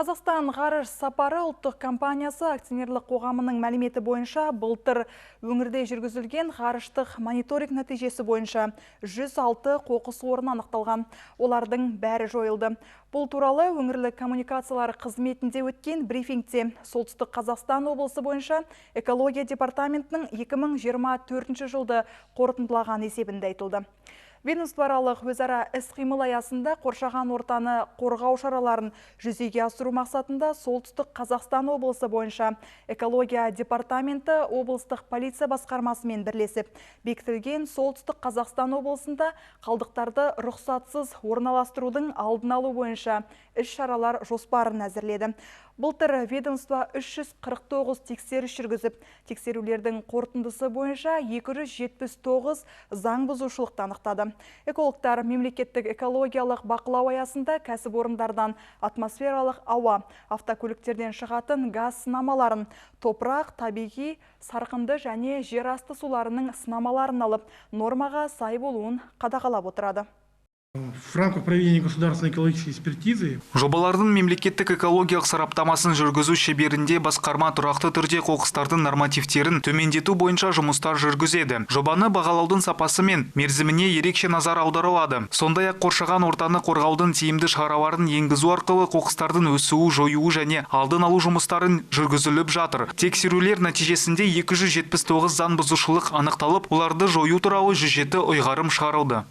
Қазақстан ғарыш сапары ұлттық компаниясы акционерлік қоғамының мәліметі бойынша былтыр өңірде жүргізілген ғарыштық мониторинг нәтижесі бойынша 106 қоқыс орны анықталған. Олардың бәрі жойылды. Бұл туралы өңірлік коммуникациялар қызметінде өткен брифингте Солтүстік Қазақстан облысы бойынша экология департаментінің 2024 жылды қорытындылаған есебінде айтылды. Ведомствоаралық өзара іс-қимыл аясында қоршаған ортаны қорғау шараларын жүзеге асыру мақсатында Солтүстік Қазақстан облысы бойынша экология департаменті облыстық полиция басқармасымен бірлесіп бекітілген Солтүстік Қазақстан облысында қалдықтарды рұқсатсыз орналастырудың алдын алу бойынша іс-шаралар жоспарын әзірледі. Былтыр ведомство 349 тексеріс жүргізіп, тексерулердің қорытындысы бойынша 279 заң бұзушылықты анықтады. Экологтар мемлекеттік экологиялық бақылау аясында кәсіпорындардан атмосфералық ауа, автокөліктерден шығатын газ сынамаларын, топырақ, табиғи, сарқынды және жер асты суларының сынамаларын алып, нормаға сай болуын қадағалап отырады. В рамках проведения государственной экологической экспертизы жобалардың мемлекеттік экологиялық сараптамасын жүргізу шеберінде басқарма тұрақты түрде қоқыстардың нормативтерін төмендету бойынша жұмыстар жүргізеді. Жобаны бағалаудың сапасы мен мерзіміне ерекше назар аударылады. Сондай-ақ қоршаған ортаны қорғаудың тиімді шараларын енгізу арқылы қоқыстардың өсуі, жоюы және алдын алу жұмыстарын жүргізіліп жатыр. Тексерулер нәтижесінде 279 заң бұзушылық анықталып, оларды жою туралы 107 ұйғарым шығарылды.